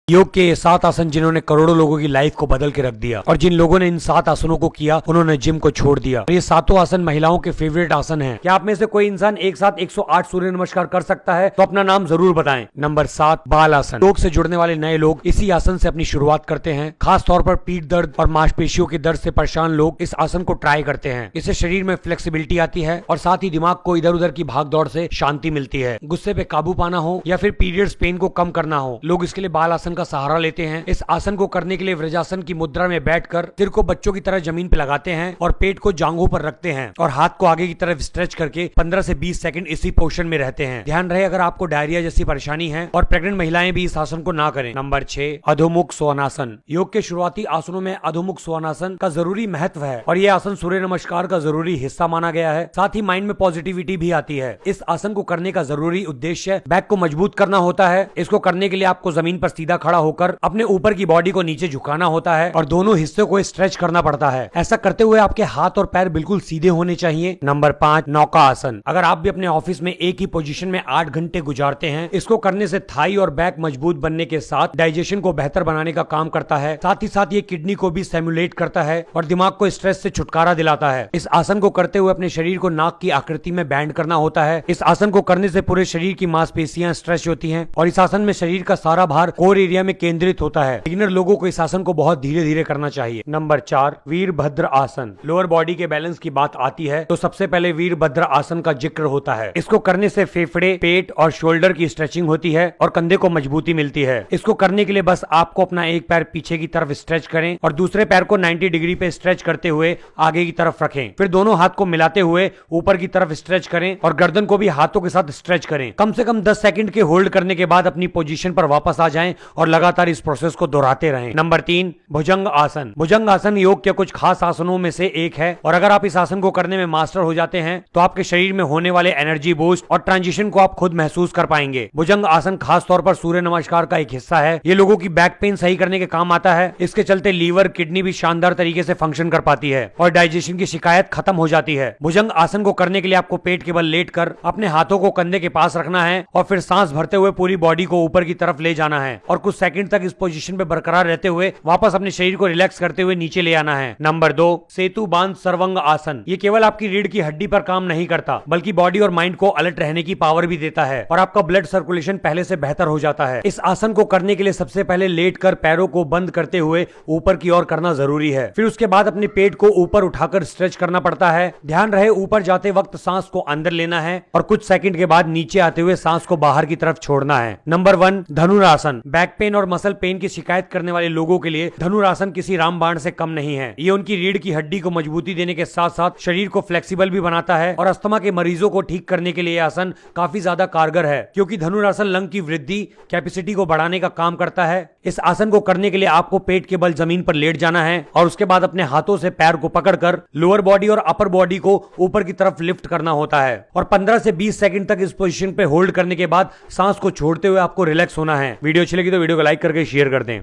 योग के ये 7 आसन जिन्होंने करोड़ों लोगों की लाइफ को बदल के रख दिया, और जिन लोगों ने इन 7 आसनों को किया उन्होंने जिम को छोड़ दिया। और ये 7 आसन महिलाओं के फेवरेट आसन हैं। क्या आप में से कोई इंसान एक साथ 108 सूर्य नमस्कार कर सकता है? तो अपना नाम जरूर बताएं। नंबर 7, बाल आसन। योग से जुड़ने वाले नए लोग इसी आसन से अपनी शुरुआत करते हैं। खास तौर पर पीठ दर्द और मांसपेशियों के दर्द से परेशान लोग इस आसन को ट्राई करते हैं। इससे शरीर में फ्लेक्सिबिलिटी आती है और साथ ही दिमाग को इधर उधर की भाग दौड़ से शांति मिलती है। गुस्से पे काबू पाना हो या फिर पीरियड्स पेन को कम करना हो, लोग इसके लिए बाल आसन का सहारा लेते हैं। इस आसन को करने के लिए वज्रासन की मुद्रा में बैठकर सिर को बच्चों की तरह जमीन पे लगाते हैं और पेट को जांघों पर रखते हैं और हाथ को आगे की तरफ स्ट्रेच करके 15 से 20 सेकंड इसी पोजीशन में रहते हैं। ध्यान रहे, अगर आपको डायरिया जैसी परेशानी है और प्रेग्नेंट महिलाएं भी इस आसन को ना करें। नंबर 6, अधोमुख स्वनासन। योग के शुरुआती आसनों में अधोमुख स्वनासन का जरूरी महत्व है और यह आसन सूर्य नमस्कार का जरूरी हिस्सा माना गया है। साथ ही माइंड में पॉजिटिविटी भी आती है। इस आसन को करने का जरूरी उद्देश्य बैक को मजबूत करना होता है। इसको करने के लिए आपको जमीन पर सीधा खड़ा होकर अपने ऊपर की बॉडी को नीचे झुकाना होता है और दोनों हिस्सों को स्ट्रेच करना पड़ता है। ऐसा करते हुए आपके हाथ और पैर बिल्कुल सीधे होने चाहिए। नंबर 5, नौका आसन। अगर आप भी अपने ऑफिस में एक ही पोजीशन में 8 घंटे गुजारते हैं, इसको करने से थाई और बैक मजबूत बनने के साथ डाइजेशन को बेहतर बनाने का काम करता है। साथ ही साथ ये किडनी को भी स्टिमुलेट करता है और दिमाग को स्ट्रेस से छुटकारा दिलाता है। इस आसन को करते हुए अपने शरीर को नाक की आकृति में बैंड करना होता है। इस आसन को करने से पूरे शरीर की मांसपेशियां स्ट्रेच होती हैं और इस आसन में शरीर का सारा भार कोर एरिया में केंद्रित होता है। बिगिनर लोगों को इस आसन को बहुत धीरे धीरे करना चाहिए। नंबर 4, वीरभद्र आसन। लोअर बॉडी के बैलेंस की बात आती है तो सबसे पहले वीरभद्र आसन का जिक्र होता है। इसको करने से फेफड़े, पेट और शोल्डर की स्ट्रेचिंग होती है और कंधे को मजबूती मिलती है। इसको करने के लिए बस आपको अपना एक पैर पीछे की तरफ स्ट्रेच करें और दूसरे पैर को 90 डिग्री पे स्ट्रेच करते हुए आगे की तरफ रखें। फिर दोनों हाथ को मिलाते हुए ऊपर की तरफ स्ट्रेच करें और गर्दन को भी हाथों के साथ स्ट्रेच करें। कम से कम 10 सेकंड के होल्ड करने के बाद अपनी पोजीशन पर वापस आ जाएं और लगातार इस प्रोसेस को दोहराते रहें। नंबर 3, भुजंग आसन। भुजंग आसन योग के कुछ खास आसनों में से एक है और अगर आप इस आसन को करने में मास्टर हो जाते हैं तो आपके शरीर में होने वाले एनर्जी बूस्ट और ट्रांजिशन को आप खुद महसूस कर पाएंगे। भुजंग आसन खास तौर पर सूर्य नमस्कार का एक हिस्सा है। ये लोगों की बैक पेन सही करने के काम आता है। इसके चलते लीवर, किडनी भी शानदार तरीके से फंक्शन कर पाती है और डाइजेशन की शिकायत खत्म हो जाती है। भुजंग आसन को करने के लिए आपको पेट के बल लेटकर अपने हाथों को कंधे के पास रखना है और फिर सांस भरते हुए पूरी बॉडी को ऊपर की तरफ ले जाना है और कुछ सेकंड तक इस पोजीशन पे बरकरार रहते हुए वापस अपने शरीर को रिलैक्स करते हुए नीचे ले आना है। नंबर 2, सेतु बांध सर्वंग आसन। ये केवल आपकी रीढ़ की हड्डी पर काम नहीं करता बल्कि बॉडी और माइंड को अलर्ट रहने की पावर भी देता है और आपका ब्लड सर्कुलेशन पहले से बेहतर हो जाता है। इस आसन को करने के लिए सबसे पहले लेटकर पैरों को बंद करते हुए ऊपर की ओर करना जरूरी है। फिर उसके बाद अपने पेट को ऊपर उठाकर स्ट्रेच करना पड़ता है। ध्यान रहे, ऊपर जाते वक्त सांस को अंदर लेना है और कुछ सेकंड के बाद नीचे आते हुए सांस को बाहर की तरफ छोड़ना है। नंबर 1, धनुरासन। बैक पेन और मसल पेन की शिकायत करने वाले लोगों के लिए धनुरासन किसी रामबाण से कम नहीं है। ये उनकी रीढ़ की हड्डी को मजबूती देने के साथ साथ शरीर को फ्लेक्सिबल भी बनाता है और अस्थमा के मरीजों को ठीक करने के लिए यह आसन काफी ज्यादा कारगर है क्योंकि धनुरासन लंग की वृद्धि कैपेसिटी को बढ़ाने का काम करता है। इस आसन को करने के लिए आपको पेट के बल जमीन पर लेट जाना है और उसके बाद अपने हाथों से पैर को पकड़कर लोअर बॉडी और अपर बॉडी को ऊपर की तरफ लिफ्ट करना होता है और 15 से 20 सेकंड तक इस पोजीशन पे होल्ड करने के बाद सांस को छोड़ते हुए आपको रिलैक्स होना है। वीडियो अच्छी लगी तो वीडियो को लाइक करके शेयर कर दें।